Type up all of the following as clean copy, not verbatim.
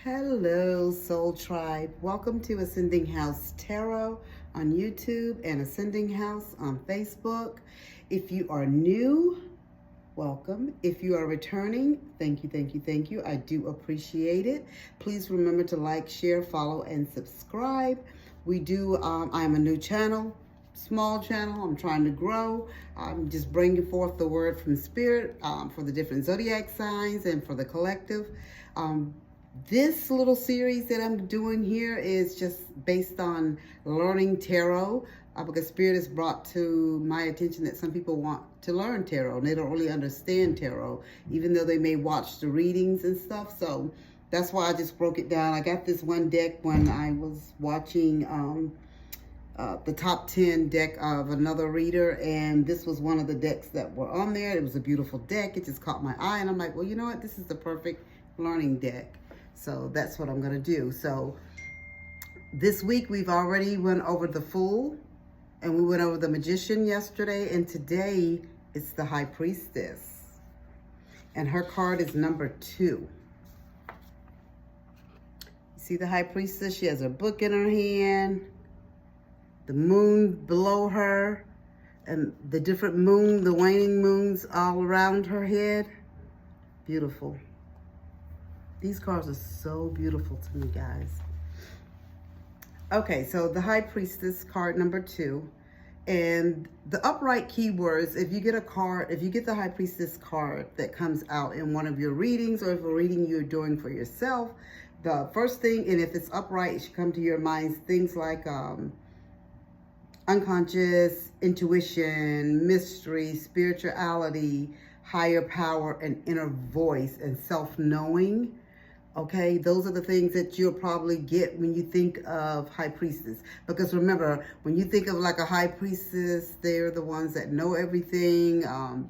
Hello, Soul Tribe. Welcome to Ascending House Tarot on YouTube and Ascending House on Facebook. If you are new, welcome. If you are returning, thank you, thank you, thank you. I do appreciate it. Please remember to like, share, follow, and subscribe. I am a new channel, small channel. I'm trying to grow. I'm just bringing forth the word from Spirit for the different zodiac signs and for the collective. This little series that I'm doing here is just based on learning tarot because Spirit has brought to my attention that some people want to learn tarot and they don't really understand tarot, even though they may watch the readings and stuff. So that's why I just broke it down. I got this one deck when I was watching the top 10 deck of another reader, and this was one of the decks that were on there. It was a beautiful deck. It just caught my eye, and I'm like, well, you know what? This is the perfect learning deck. So that's what I'm going to do. So this week we've already went over the Fool, and we went over the Magician yesterday, and today it's the High Priestess. And her card is number 2. See the High Priestess? She has her book in her hand, the moon below her, and the different moon, the waning moons all around her head. Beautiful. These cards are so beautiful to me, guys. Okay, so the High Priestess, card number 2. And the upright keywords, if you get a card, if you get the High Priestess card that comes out in one of your readings, or if a reading you're doing for yourself, the first thing, and if it's upright, it should come to your minds things like unconscious, intuition, mystery, spirituality, higher power, and inner voice, and self-knowing. Okay, those are the things that you'll probably get when you think of High Priestess. Because remember, when you think of like a High Priestess, they're the ones that know everything.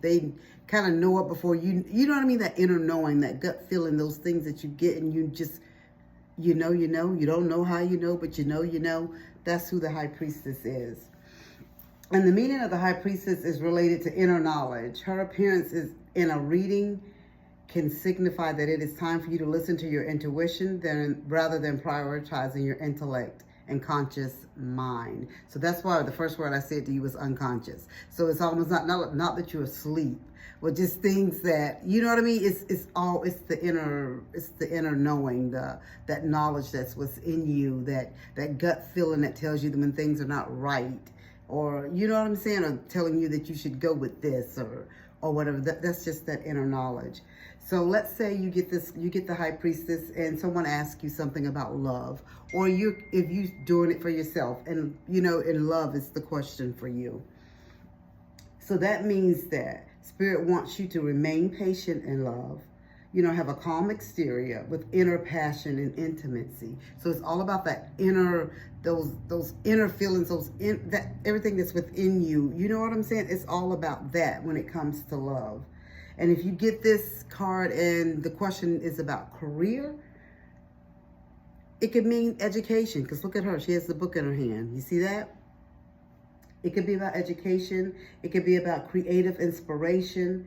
They kind of know it before you know what I mean? That inner knowing, that gut feeling, those things that you get and you just, you know, you don't know how you know, but you know. That's who the High Priestess is. And the meaning of the High Priestess is related to inner knowledge. Her appearance is in a reading can signify that it is time for you to listen to your intuition rather than prioritizing your intellect and conscious mind. So that's why the first word I said to you was unconscious. So it's almost not that you're asleep, but just things that, you know what I mean? It's the inner knowing, that knowledge that's within you, that gut feeling that tells you when things are not right, or you know what I'm saying, or telling you that you should go with this or whatever. That's just that inner knowledge. So let's say you get the High Priestess and someone asks you something about love, or if you're doing it for yourself, and you know, in love is the question for you. So that means that Spirit wants you to remain patient in love, you know, have a calm exterior with inner passion and intimacy. So it's all about that inner, those inner feelings, that everything that's within you. You know what I'm saying? It's all about that when it comes to love. And if you get this card and the question is about career, it could mean education, because look at her. She has the book in her hand. You see that? It could be about education. It could be about creative inspiration,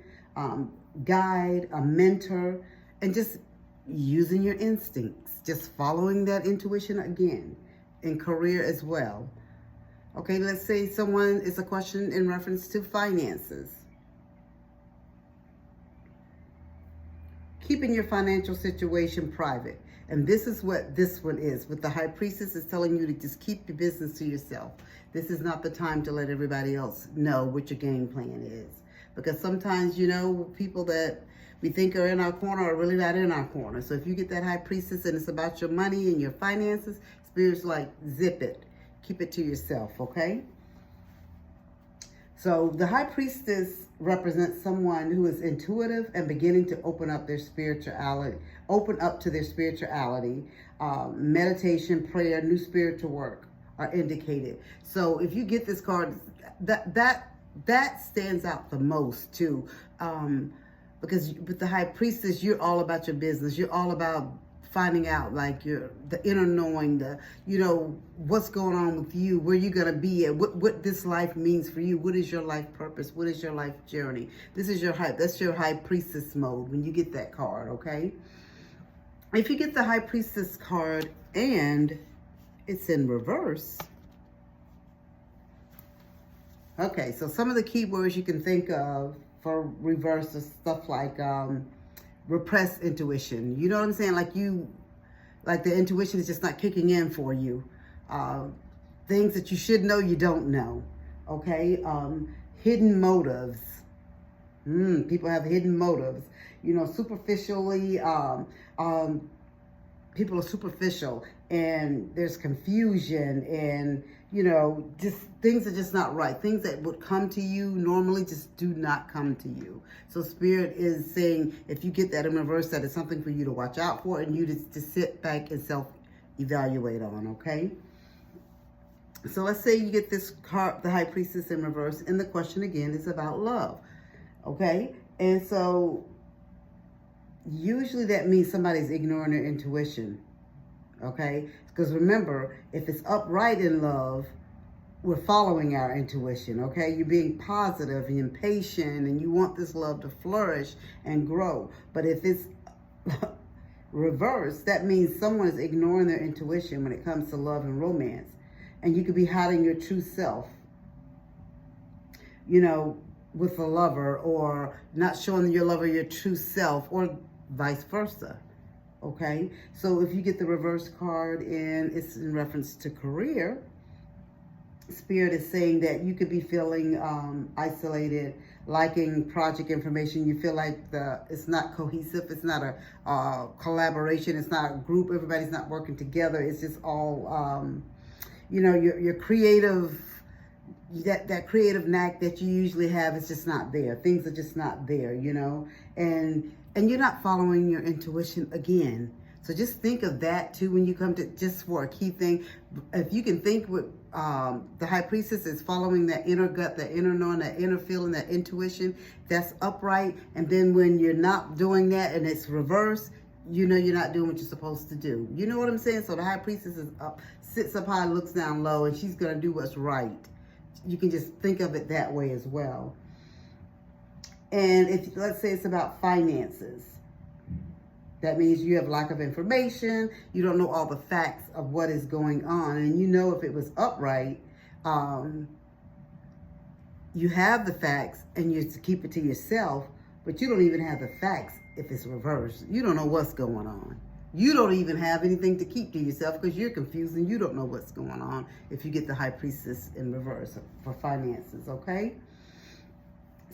guide, a mentor, and just using your instincts, just following that intuition again, in career as well. Okay, let's say it's a question in reference to finances. Keeping your financial situation private. And this is what this one is. With the High Priestess, is telling you to just keep your business to yourself. This is not the time to let everybody else know what your game plan is. Because sometimes, you know, people that we think are in our corner are really not in our corner. So if you get that High Priestess and it's about your money and your finances, Spirit's like, zip it. Keep it to yourself, okay? So the High Priestess represents someone who is intuitive and beginning to open up to their spirituality. Meditation, prayer, new spiritual work are indicated. So if you get this card, that stands out the most too. Because with the High Priestess, you're all about your business. You're all about finding out, like, the inner knowing, what's going on with you, where you're going to be at, what this life means for you. What is your life purpose? What is your life journey? That's your High Priestess mode when you get that card, okay? If you get the High Priestess card and it's in reverse, okay, so some of the keywords you can think of for reverse is stuff like repressed intuition. You know what I'm saying? Like the intuition is just not kicking in for you. Things that you should know you don't know. Okay, hidden motives. People have hidden motives. You know, superficially, people are superficial, and there's confusion, and you know, just things are just not right. Things that would come to you normally just do not come to you. So Spirit is saying, if you get that in reverse, that is something for you to watch out for, and you to sit back and self-evaluate on, okay? So let's say you get this card, the High Priestess in reverse, and the question again is about love, okay? And so usually that means somebody's ignoring their intuition, okay? Because remember, if it's upright in love, we're following our intuition, okay? You're being positive and patient, and you want this love to flourish and grow. But if it's reverse, that means someone is ignoring their intuition when it comes to love and romance. And you could be hiding your true self, you know, with a lover, or not showing your lover your true self, or vice versa, okay? So if you get the reverse card and it's in reference to career, Spirit is saying that you could be feeling isolated, liking project information. You feel like it's not cohesive, it's not a collaboration, it's not a group, everybody's not working together, it's just all, you know, your creative, that creative knack that you usually have is just not there. Things are just not there, you know, and you're not following your intuition again. So just think of that too when you come to, just for a key thing. If you can think with the High Priestess is following that inner gut, that inner knowing, that inner feeling, that intuition, that's upright. And then when you're not doing that and it's reverse, you know you're not doing what you're supposed to do. You know what I'm saying? So the High Priestess is up, sits up high, looks down low, and she's going to do what's right. You can just think of it that way as well. And if, let's say it's about finances, that means you have lack of information. You don't know all the facts of what is going on. And you know if it was upright, you have the facts and you keep it to yourself, but you don't even have the facts if it's reversed. You don't know what's going on. You don't even have anything to keep to yourself because you're confused and you don't know what's going on if you get the High Priestess in reverse for finances, okay?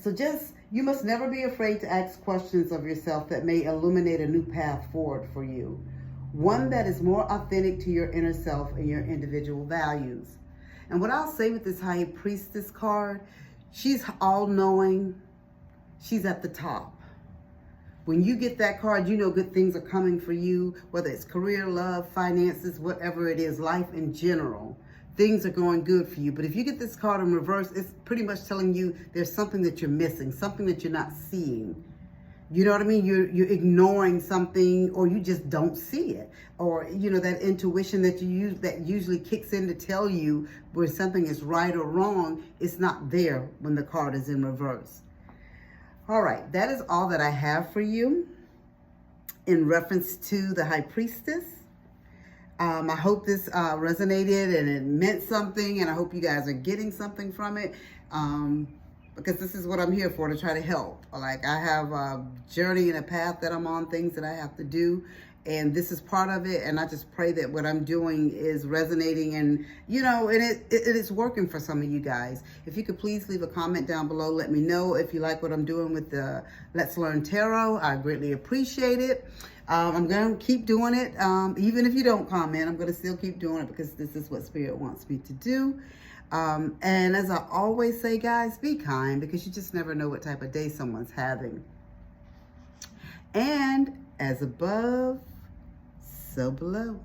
So you must never be afraid to ask questions of yourself that may illuminate a new path forward for you. One that is more authentic to your inner self and your individual values. And what I'll say with this High Priestess card, she's all-knowing. She's at the top. When you get that card, you know good things are coming for you, whether it's career, love, finances, whatever it is, life in general. Things are going good for you. But if you get this card in reverse, it's pretty much telling you there's something that you're missing, something that you're not seeing. You know what I mean? You're ignoring something, or you just don't see it. Or, you know, that intuition that you use that usually kicks in to tell you where something is right or wrong, it's not there when the card is in reverse. All right, that is all that I have for you in reference to the High Priestess. I hope this resonated and it meant something, and I hope you guys are getting something from it, because this is what I'm here for, to try to help. Like, I have a journey and a path that I'm on, things that I have to do, and this is part of it, and I just pray that what I'm doing is resonating, and, you know, and it is working for some of you guys. If you could please leave a comment down below, let me know if you like what I'm doing with the Let's Learn Tarot. I greatly appreciate it. I'm going to keep doing it. Even if you don't comment, I'm going to still keep doing it because this is what Spirit wants me to do. And as I always say, guys, be kind, because you just never know what type of day someone's having. And as above, so below.